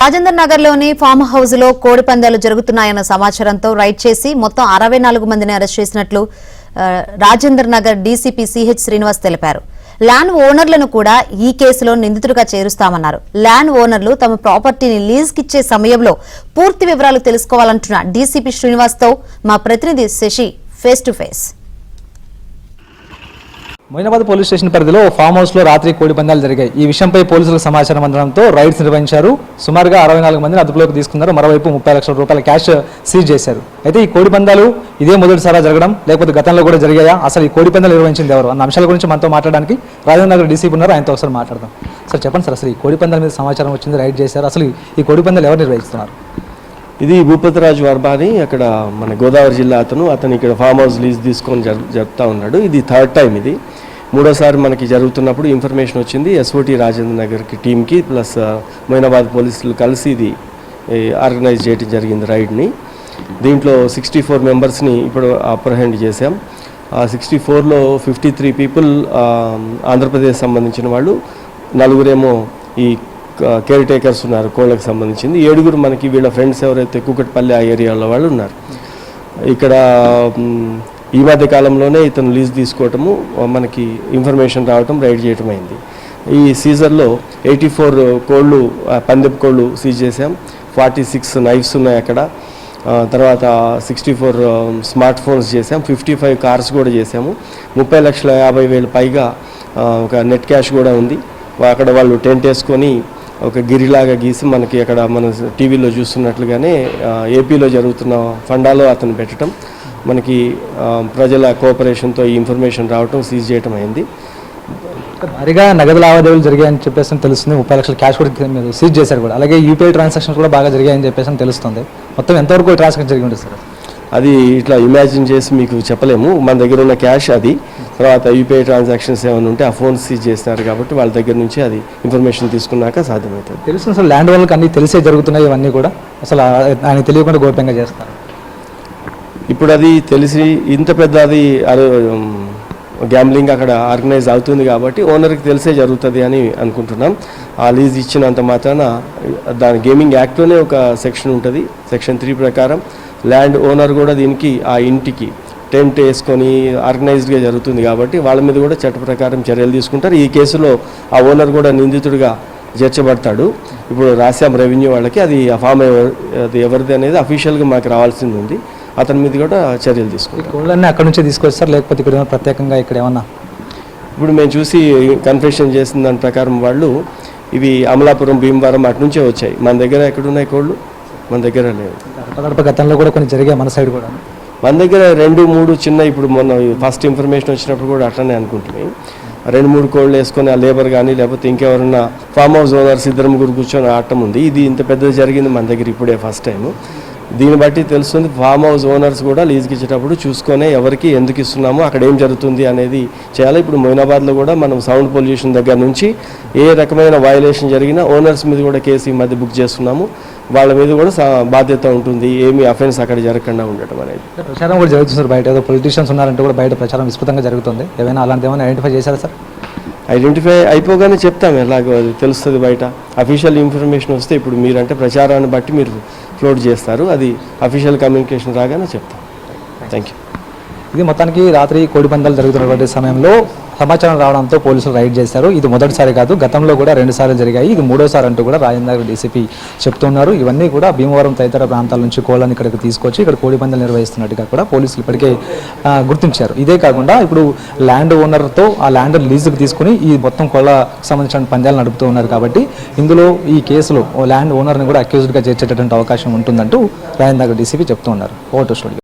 రాజేంద్ర నగర్ లోని form house లో కోడి పందాలు జరుగుతున్నాయన్న సమాచారంతో రైడ్ చేసి మొత్తం 64 మందిని అరెస్ట్ చేసినట్లు రాజేంద్ర నగర్ డీసీపీ సిహెచ్ శ్రీనివాస్ తెలిపారు. ల్యాండ్ ఓనర్లను కూడా ఈ కేసులో నిందితుడిగా చేరుస్తామన్నారు. ల్యాండ్ ఓనర్లు తమ ప్రాపర్టీని లీజ్కిచ్చే సమయంలో పూర్తి వివరాలు తెలుసుకోవాలంటున్న డీసీపీ శ్రీనివాస్ తో మా ప్రతినిధి Sashi face to face. Moinabad police station పరిధిలో ఫామ్ హౌస్ లో రాత్రి కోడి పందాలు జరిగాయి. ఈ విషయంపై పోలీసులకు సమాచారం అందడంతో రైడ్స్ నిర్వహించారు. సుమారుగా 64 మందిని అదుపులోకి తీసుకున్నారు. మరోవైపు 30 లక్షల రూపాయల క్యాష్ సీజ్ చేశారు. అయితే ఈ కోడి పందాలు ఇదే మొదటిసారా జరగడం, లేకపోతే గతంలో కూడా జరిగాయా, అసలు ఈ కోడి పందాలు నిర్వహించింది ఎవరు అన్న అంశాల గురించి మనతో మాట్లాడడానికి రాజేంద్ర నగర్ డీసీపీ ఉన్నారు. ఆయనతో ఒకసారి మాట్లాడదాం. సార్ చెప్పండి సార్, అసలు ఈ కోడి పందాల మీద సమాచారం వచ్చింది, రైడ్ చేశారు, అసలు ఈ కోడి పందాలు ఎవరు నిర్వహిస్తున్నారు? ఇది భూపతిరాజు వర్మ అని అక్కడ మన గోదావరి జిల్లా అతను ఇక్కడ ఫామ్ హౌస్ లీజ్ తీసుకొని జరుపుతూ ఉన్నాడు. ఇది థర్డ్ టైం. ఇది మూడోసారి మనకి జరుగుతున్నప్పుడు ఇన్ఫర్మేషన్ వచ్చింది ఎస్ఓటీ రాజేంద్ర నగర్కి టీంకి ప్లస్ మొయినాబాద్ పోలీసులు కలిసి ఇది ఆర్గనైజ్ చేయడం జరిగింది రైడ్ని. దీంట్లో 64 మెంబర్స్ని ఇప్పుడు అప్రహెండ్ చేశాం. ఆ 64లో 53 పీపుల్ ఆంధ్రప్రదేశ్ సంబంధించిన వాళ్ళు, 4 ఈ కేర్ టేకర్స్ ఉన్నారు కోళ్ళకి సంబంధించింది, 7 మనకి వీళ్ళ ఫ్రెండ్స్ ఎవరైతే కూకట్పల్లి ఆ ఏరియాలో వాళ్ళు ఉన్నారు. ఇక్కడ ఈ మధ్య కాలంలోనే ఇతను లీజ్ తీసుకోవటము మనకి ఇన్ఫర్మేషన్ రావటం, రైడ్ చేయటం అయింది. ఈ సీజర్లో 84 కోళ్ళు, పందెపు కోళ్ళు సీజ్ చేసాం. 46 నైఫ్స్ ఉన్నాయి అక్కడ. తర్వాత 64 స్మార్ట్ ఫోన్స్ చేసాం. 55 కార్స్ కూడా చేసాము. 30,50,000 పైగా ఒక నెట్ క్యాష్ కూడా ఉంది. అక్కడ వాళ్ళు టెంట్ వేసుకొని ఒక గిరిలాగా గీసి మనకి అక్కడ మన టీవీలో చూస్తున్నట్లుగానే ఏపీలో జరుగుతున్న ఫండాలో అతను పెట్టడం, మనకి ప్రజల కోఆపరేషన్తో ఈ ఇన్ఫర్మేషన్ రావటం, సీజ్ చేయటం అయింది. భారీగా నగదు లావాదేవీలు జరిగాయని చెప్పేసి తెలుస్తుంది. 30 లక్షల క్యాష్ కూడా సీజ్ చేశారు కూడా. అలాగే యూపీఐ ట్రాన్సాక్షన్స్ కూడా బాగా జరిగాయని చెప్పేసి తెలుస్తుంది. మొత్తం ఎంతవరకు ట్రాన్సాక్షన్ జరిగి ఉంటుంది సార్? అది ఇట్లా ఇమాజిన్ చేసి మీకు చెప్పలేము. మన దగ్గర ఉన్న క్యాష్ అది, తర్వాత యూపీఐ ట్రాన్సాక్షన్స్ ఏమైనా ఉంటే ఆ ఫోన్ సీజ్ చేస్తున్నారు కాబట్టి వాళ్ళ దగ్గర నుంచి అది ఇన్ఫర్మేషన్ తీసుకున్నాక సాధ్యమవుతుంది. తెలుస్తుంది సార్, ల్యాండ్ వాళ్ళకి అన్నీ తెలిసే జరుగుతున్నాయి ఇవన్నీ కూడా, అసలు ఆయన తెలియకుండా గోప్యంగా చేస్తారు. ఇప్పుడు అది తెలిసి ఇంత పెద్ద అది గ్యాంబ్లింగ్ అక్కడ ఆర్గనైజ్ అవుతుంది కాబట్టి ఓనర్కి తెలిసే జరుగుతుంది అని అనుకుంటున్నాం. ఆ లీజ్ ఇచ్చినంత మాత్రాన దాని గేమింగ్ యాక్ట్లోనే ఒక సెక్షన్ ఉంటుంది, సెక్షన్ 3 ప్రకారం ల్యాండ్ ఓనర్ కూడా దీనికి ఆ ఇంటికి టెంట్ వేసుకొని ఆర్గనైజ్డ్గా జరుగుతుంది కాబట్టి వాళ్ళ మీద కూడా చట్ట ప్రకారం చర్యలు తీసుకుంటారు. ఈ కేసులో ఆ ఓనర్ కూడా నిందితుడిగా చేర్చబడతాడు. ఇప్పుడు రాశాం రెవెన్యూ వాళ్ళకి, అది ఆ ఫామ్ అది ఎవరిది అనేది అఫీషియల్గా మాకు రావాల్సింది ఉంది. అతని మీద కూడా చర్యలు తీసుకుంటాం. కోళ్ళన్నీ అక్కడ నుంచి తీసుకొస్తారు, లేకపోతే ఇక్కడ ప్రత్యేకంగా ఇక్కడ ఏమన్నా? ఇప్పుడు మేము చూసి కన్ఫెషన్ చేసిన దాని ప్రకారం వాళ్ళు ఇవి అమలాపురం, భీమవరం అటు నుంచే వచ్చాయి. మన దగ్గర ఎక్కడున్నాయి కోళ్ళు? మన దగ్గర లేవు. గతంలో కూడా కొన్ని జరిగాయి మన సైడ్ కూడా. మన దగ్గర 2-3 చిన్న, ఇప్పుడు మొన్న ఫస్ట్ ఇన్ఫర్మేషన్ వచ్చినప్పుడు కూడా అట్లనే అనుకుంటున్నాయి. 2-3 కోళ్ళు వేసుకొని ఆ లేబర్ కానీ లేకపోతే ఇంకెవరన్నా ఫామ్ హౌస్ ఓనర్స్ 2-3 కూర్చొని ఆడటం ఉంది. ఇది ఇంత పెద్దది జరిగింది మన దగ్గర ఇప్పుడే ఫస్ట్ టైం. దీన్ని బట్టి తెలుస్తుంది ఫామ్ హౌస్ ఓనర్స్ కూడా లీజ్కి ఇచ్చేటప్పుడు చూసుకొని ఎవరికి ఎందుకు ఇస్తున్నామో, అక్కడ ఏం జరుగుతుంది అనేది చేయాలి. ఇప్పుడు మొయినాబాద్లో కూడా మనం సౌండ్ పొల్యూషన్ దగ్గర నుంచి ఏ రకమైన వయలేషన్ జరిగినా ఓనర్స్ మీద కూడా కేసు ఈ మధ్య బుక్ చేస్తున్నాము. వాళ్ళ మీద కూడా బాధ్యత ఉంటుంది, ఏమి అఫెన్స్ అక్కడ జరగకుండా ఉండటం అనేది. ప్రచారం కూడా జరుగుతుంది బయట, ఏదో పొలిటీషియన్స్ ఉన్నారంటే కూడా బయట ప్రచారం విస్తృతంగా జరుగుతుంది. ఏమైనా అలాంటి ఏమైనా ఐడెంటిఫై చేశారా సార్? ఐడెంటిఫై అయిపోగానే చెప్తాం, ఎలాగో అది తెలుస్తుంది బయట. అఫీషియల్ ఇన్ఫర్మేషన్ వస్తే ఇప్పుడు మీరంటే ప్రచారాన్ని బట్టి మీరు ఫ్లోట్ చేస్తారు, అది అఫీషియల్ కమ్యూనికేషన్ రాగానే చెప్తాం. Thank you. ఇది మొత్తానికి రాత్రి కోడి పందాలు జరుగుతున్నటువంటి సమయంలో సమాచారం రావడంతో పోలీసులు రైడ్ చేశారు. ఇది మొదటిసారి కాదు, గతంలో కూడా 2 సార్లు జరిగాయి. ఇది 3వ సారి అంటూ కూడా రాజేంద్ర నగర్ డీసీపీ చెప్తున్నారు. ఇవన్నీ కూడా భీమవరం తదితర ప్రాంతాల నుంచి కోళ్ళని ఇక్కడికి తీసుకొచ్చి ఇక్కడ కోడి పందాలు నిర్వహిస్తున్నట్టుగా కూడా పోలీసులు ఇప్పటికే గుర్తించారు. ఇదే కాకుండా ఇప్పుడు ల్యాండ్ ఓనర్తో ఆ ల్యాండ్ లీజుకు తీసుకుని ఈ మొత్తం కోళ్ళ సంబంధించిన పందాలు నడుపుతూ ఉన్నారు కాబట్టి ఇందులో ఈ కేసులో ల్యాండ్ ఓనర్ని కూడా అక్యూజ్డ్గా చేర్చేటటువంటి అవకాశం ఉంటుందంటూ రాజేంద్ర నగర్ డీసీపీ చెప్తూ ఉన్నారు. Vote studio.